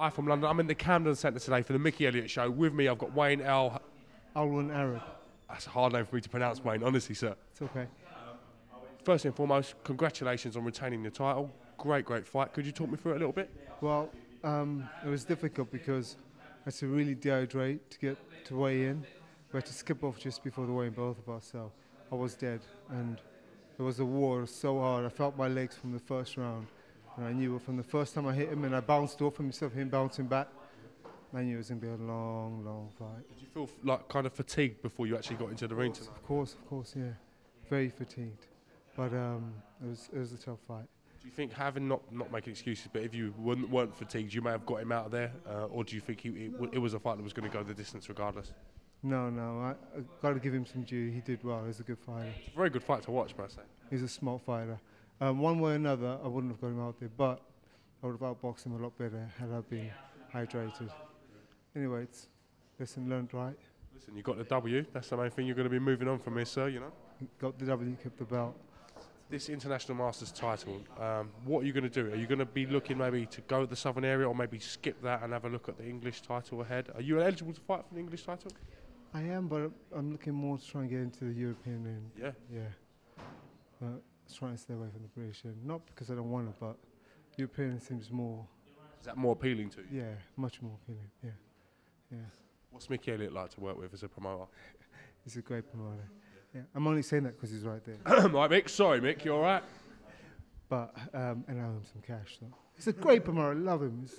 Hi from London. I'm in the Camden Centre today for the Mickey Elliott Show. With me, I've got Wayne Alwan-Arab. That's a hard name for me to pronounce, Wayne, honestly, sir. It's okay. First and foremost, congratulations on retaining the title. Great fight. Could you talk me through it a little bit? Well, it was difficult because I had to really dehydrate to get to weigh in. We had to skip off just before the weigh-in, both of us, so I was dead. And it was a war, it was so hard. I felt my legs from the first round. And I knew from the first time I hit him and I bounced off him, instead of him bouncing back, I knew it was going to be a long fight. Did you feel like kind of fatigued before you actually got into the ring tonight? Of course, yeah. Very fatigued. But it was a tough fight. Do you think, having not making excuses, but if you weren't fatigued, you may have got him out of there? Or do you think it was a fight that was going to go the distance regardless? No, I got to give him some due. He did well. He was a good fighter. It's a very good fight to watch, per se. He's a smart fighter. One way or another, I wouldn't have got him out there, but I would have outboxed him a lot better had I been hydrated. Anyway, it's lesson learned, right? Listen, you got the W. That's the main thing. You're going to be moving on from here, sir, you know? Got the W, kept the belt. This International Masters title, what are you going to do? Are you going to be looking maybe to go to the southern area or maybe skip that and have a look at the English title ahead? Are you eligible to fight for the English title? I am, but I'm looking more to try and get into the European end. Yeah? Yeah. Trying to stay away from the British end. Not because I don't want it, but European seems more... Is that more appealing to you? Yeah, much more appealing, yeah. What's Mickey Elliott like to work with as a promoter? He's a great promoter. Yeah, I'm only saying that because he's right there. Right, Mick. Sorry, Mick. You all right? But, and I owe him some cash, though. He's a great promoter. I love him.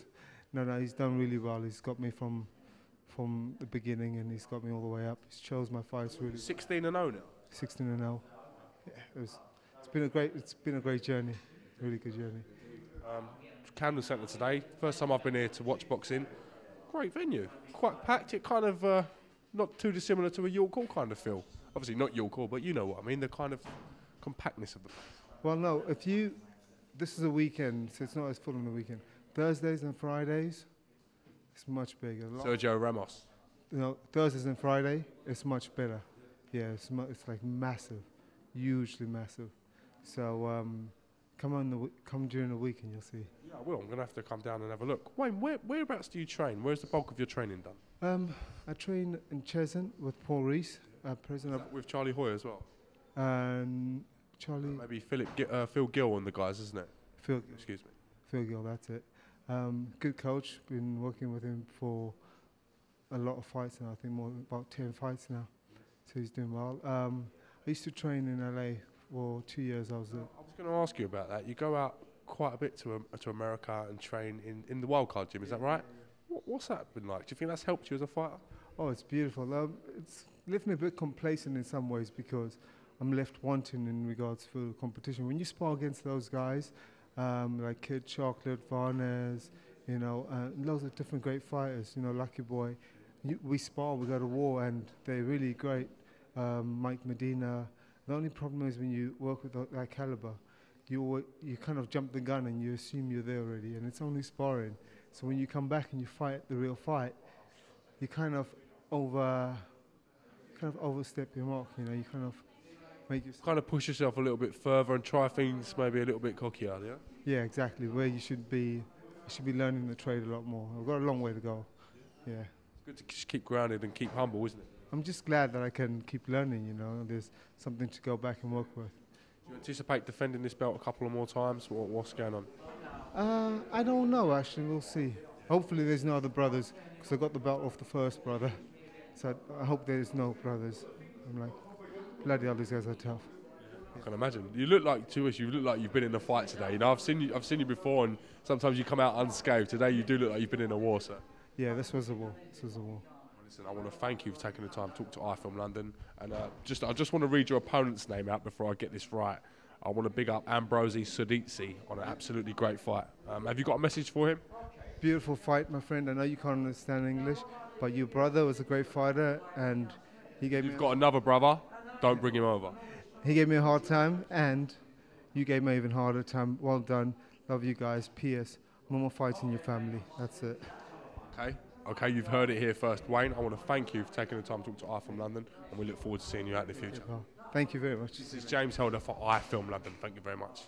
No, he's done really well. He's got me from the beginning, and he's got me all the way up. He's chose my fights really. 16-0 now. 16-0. Yeah, it's been a great journey. Really good journey. Camden Centre today. First time I've been here to watch boxing. Great venue. Quite packed. It kind of not too dissimilar to a York Hall kind of feel. Obviously not York Hall, but you know what I mean. The kind of compactness of the place. Well, no. This is a weekend, so it's not as full on the weekend. Thursdays and Fridays, it's much bigger. Sergio Ramos. You know, Thursdays and Friday, it's much better. Yeah, it's like massive, hugely massive. So come during the week and you'll see. Yeah, I will. I'm going to have to come down and have a look. Wayne, whereabouts do you train? Where's the bulk of your training done? I train in Cheshunt with Paul Rees, president. With Charlie Hoy as well? And Charlie... maybe Phil Gill and the guys, isn't it? Excuse me. Phil Gill, that's it. Good coach. Been working with him for a lot of fights now. I think about 10 fights now. So he's doing well. I used to train in LA for 2 years. I was going to ask you about that. You go out quite a bit to America and train in the wildcard gym, is that right? What's that been like? Do you think that's helped you as a fighter? Oh, it's beautiful. It's left me a bit complacent in some ways because I'm left wanting in regards to competition. When you spar against those guys, like Kid Chocolate, Varnes, you know, loads of different great fighters, you know, Lucky Boy. We spar, we go to war, and they're really great. Mike Medina. The only problem is when you work with that caliber, you kind of jump the gun and you assume you're there already, and it's only sparring. So when you come back and you fight the real fight, you kind of overstep your mark. You know, you kind of make yourself kind of push yourself a little bit further and try things maybe a little bit cockier. Yeah. Yeah, exactly. Where you should be learning the trade a lot more. I've got a long way to go. Yeah. It's good to just keep grounded and keep humble, isn't it? I'm just glad that I can keep learning, you know. There's something to go back and work with. Do you anticipate defending this belt a couple of more times? What's going on? I don't know, actually. We'll see. Hopefully there's no other brothers, because I got the belt off the first brother. So I hope there's no brothers. I'm like, bloody hell, these guys are tough. I can imagine. You look like, to us, you look like you've been in a fight today. You know, I've seen you before, and sometimes you come out unscathed. Today you do look like you've been in a war, sir. Yeah, this was a war. Listen, I want to thank you for taking the time to talk to iFILM London, and I just want to read your opponent's name out before I get this right. I want to big up Ambrosi Sutidze on an absolutely great fight. Have you got a message for him? Beautiful fight, my friend. I know you can't understand English, but your brother was a great fighter, and he gave me... You've got another brother, don't bring him over. He gave me a hard time, and you gave me an even harder time. Well done. Love you guys. P.S. No more fights in your family. That's it. Okay, you've heard it here first. Wayne, I want to thank you for taking the time to talk to iFILM London, and we look forward to seeing you out in the future. Well, thank you very much. This is James Helder for iFILM London. Thank you very much.